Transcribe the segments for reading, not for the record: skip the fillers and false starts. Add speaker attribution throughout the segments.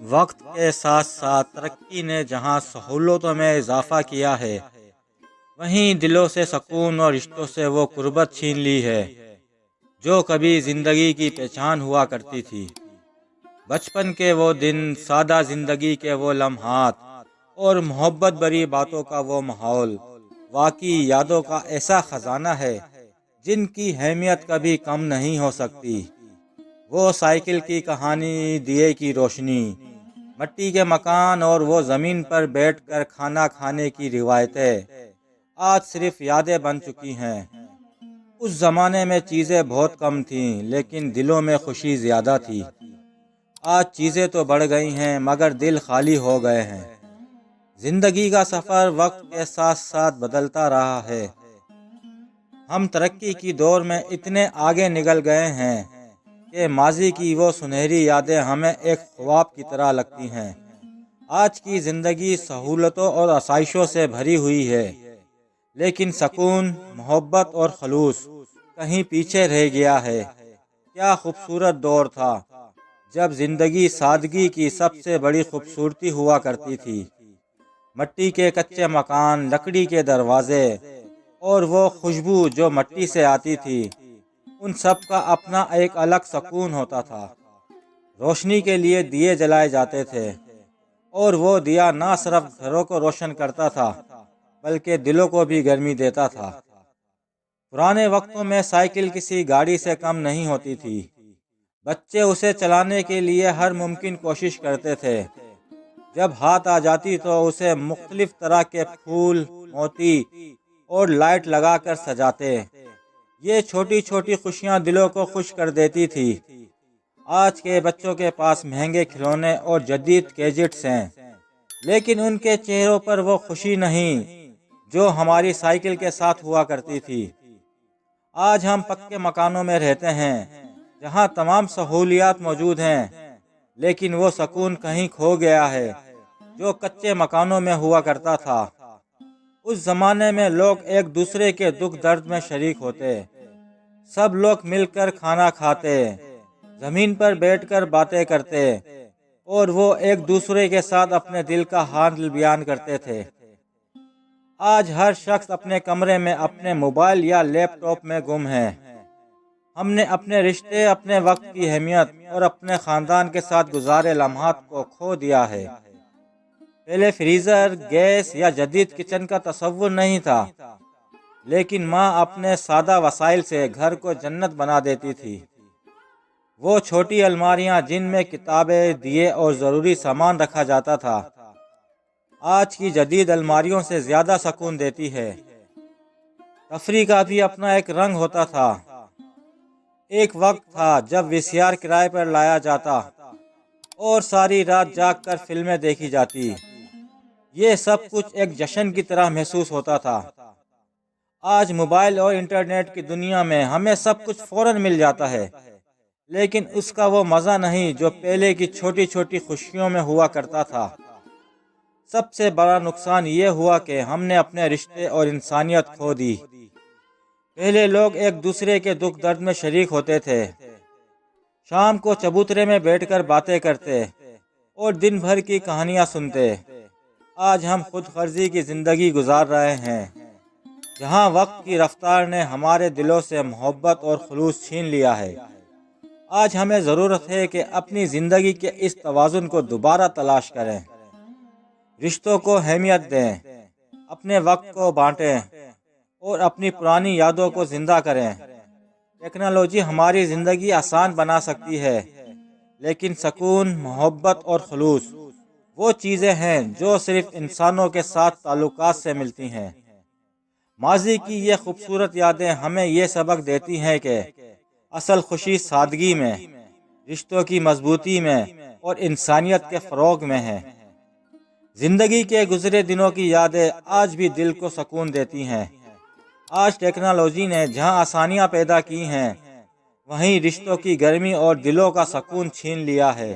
Speaker 1: وقت کے ساتھ ساتھ ترقی نے جہاں سہولتوں میں اضافہ کیا ہے، وہیں دلوں سے سکون اور رشتوں سے وہ قربت چھین لی ہے جو کبھی زندگی کی پہچان ہوا کرتی تھی۔ بچپن کے وہ دن، سادہ زندگی کے وہ لمحات اور محبت بری باتوں کا وہ ماحول واقعی یادوں کا ایسا خزانہ ہے جن کی اہمیت کبھی کم نہیں ہو سکتی۔ وہ سائیکل کی کہانی، دیے کی روشنی، مٹی کے مکان اور وہ زمین پر بیٹھ کر کھانا کھانے کی روایتیں آج صرف یادیں بن چکی ہیں۔ اس زمانے میں چیزیں بہت کم تھیں لیکن دلوں میں خوشی زیادہ تھی۔ آج چیزیں تو بڑھ گئی ہیں مگر دل خالی ہو گئے ہیں۔ زندگی کا سفر وقت کے ساتھ ساتھ بدلتا رہا ہے۔ ہم ترقی کی دور میں اتنے آگے نکل گئے ہیں کہ ماضی کی وہ سنہری یادیں ہمیں ایک خواب کی طرح لگتی ہیں۔ آج کی زندگی سہولتوں اور آسائشوں سے بھری ہوئی ہے لیکن سکون، محبت اور خلوص کہیں پیچھے رہ گیا ہے۔ کیا خوبصورت دور تھا جب زندگی سادگی کی سب سے بڑی خوبصورتی ہوا کرتی تھی۔ مٹی کے کچے مکان، لکڑی کے دروازے اور وہ خوشبو جو مٹی سے آتی تھی، ان سب کا اپنا ایک الگ سکون ہوتا تھا۔ روشنی کے لیے دیے جلائے جاتے تھے اور وہ دیا نہ صرف گھروں کو روشن کرتا تھا بلکہ دلوں کو بھی گرمی دیتا تھا۔ پرانے وقتوں میں سائیکل کسی گاڑی سے کم نہیں ہوتی تھی۔ بچے اسے چلانے کے لیے ہر ممکن کوشش کرتے تھے۔ جب ہاتھ آ جاتی تو اسے مختلف طرح کے پھول، موتی اور لائٹ لگا کر سجاتے۔ یہ چھوٹی چھوٹی خوشیاں دلوں کو خوش کر دیتی تھی۔ آج کے بچوں کے پاس مہنگے کھلونے اور جدید گیجٹس ہیں لیکن ان کے چہروں پر وہ خوشی نہیں جو ہماری سائیکل کے ساتھ ہوا کرتی تھی۔ آج ہم پکے مکانوں میں رہتے ہیں جہاں تمام سہولیات موجود ہیں لیکن وہ سکون کہیں کھو گیا ہے جو کچے مکانوں میں ہوا کرتا تھا۔ اس زمانے میں لوگ ایک دوسرے کے دکھ درد میں شریک ہوتے، سب لوگ مل کر کھانا کھاتے، زمین پر بیٹھ کر باتیں کرتے اور وہ ایک دوسرے کے ساتھ اپنے دل کا حال بیان کرتے تھے۔ آج ہر شخص اپنے کمرے میں اپنے موبائل یا لیپ ٹاپ میں گم ہے۔ ہم نے اپنے رشتے، اپنے وقت کی اہمیت اور اپنے خاندان کے ساتھ گزارے لمحات کو کھو دیا ہے۔ پہلے فریزر، گیس یا جدید کچن کا تصور نہیں تھا لیکن ماں اپنے سادہ وسائل سے گھر کو جنت بنا دیتی تھی۔ وہ چھوٹی الماریاں جن میں کتابیں، دیے اور ضروری سامان رکھا جاتا تھا، آج کی جدید الماریوں سے زیادہ سکون دیتی ہے۔ تفریح کا بھی اپنا ایک رنگ ہوتا تھا۔ ایک وقت تھا جب وی سی آر کرائے پر لایا جاتا اور ساری رات جاگ کر فلمیں دیکھی جاتی۔ یہ سب کچھ ایک جشن کی طرح محسوس ہوتا تھا۔ آج موبائل اور انٹرنیٹ کی دنیا میں ہمیں سب کچھ فوراً مل جاتا ہے لیکن اس کا وہ مزہ نہیں جو پہلے کی چھوٹی چھوٹی خوشیوں میں ہوا کرتا تھا۔ سب سے بڑا نقصان یہ ہوا کہ ہم نے اپنے رشتے اور انسانیت کھو دی۔ پہلے لوگ ایک دوسرے کے دکھ درد میں شریک ہوتے تھے، شام کو چبوترے میں بیٹھ کر باتیں کرتے اور دن بھر کی کہانیاں سنتے۔ آج ہم خود غرضی کی زندگی گزار رہے ہیں جہاں وقت کی رفتار نے ہمارے دلوں سے محبت اور خلوص چھین لیا ہے۔ آج ہمیں ضرورت ہے کہ اپنی زندگی کے اس توازن کو دوبارہ تلاش کریں، رشتوں کو اہمیت دیں، اپنے وقت کو بانٹیں اور اپنی پرانی یادوں کو زندہ کریں۔ ٹیکنالوجی ہماری زندگی آسان بنا سکتی ہے لیکن سکون، محبت اور خلوص وہ چیزیں ہیں جو صرف انسانوں کے ساتھ تعلقات سے ملتی ہیں۔ ماضی کی یہ خوبصورت یادیں ہمیں یہ سبق دیتی ہیں کہ اصل خوشی سادگی میں، رشتوں کی مضبوطی میں اور انسانیت کے فروغ میں ہے۔ زندگی کے گزرے دنوں کی یادیں آج بھی دل کو سکون دیتی ہیں۔ آج ٹیکنالوجی نے جہاں آسانیاں پیدا کی ہیں وہیں رشتوں کی گرمی اور دلوں کا سکون چھین لیا ہے۔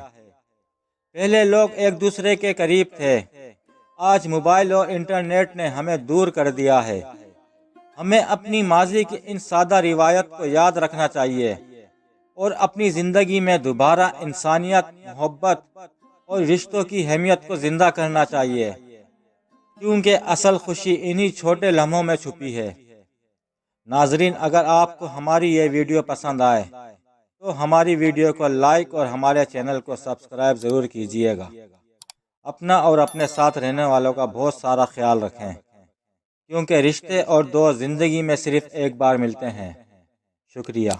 Speaker 1: پہلے لوگ ایک دوسرے کے قریب تھے، آج موبائل اور انٹرنیٹ نے ہمیں دور کر دیا ہے۔ ہمیں اپنی ماضی کی ان سادہ روایت کو یاد رکھنا چاہیے اور اپنی زندگی میں دوبارہ انسانیت، محبت اور رشتوں کی اہمیت کو زندہ کرنا چاہیے، کیونکہ اصل خوشی انہی چھوٹے لمحوں میں چھپی ہے۔ ناظرین، اگر آپ کو ہماری یہ ویڈیو پسند آئے تو ہماری ویڈیو کو لائک اور ہمارے چینل کو سبسکرائب ضرور کیجیے گا۔ اپنا اور اپنے ساتھ رہنے والوں کا بہت سارا خیال رکھیں، کیونکہ رشتے اور دوست زندگی میں صرف ایک بار ملتے ہیں۔ شکریہ۔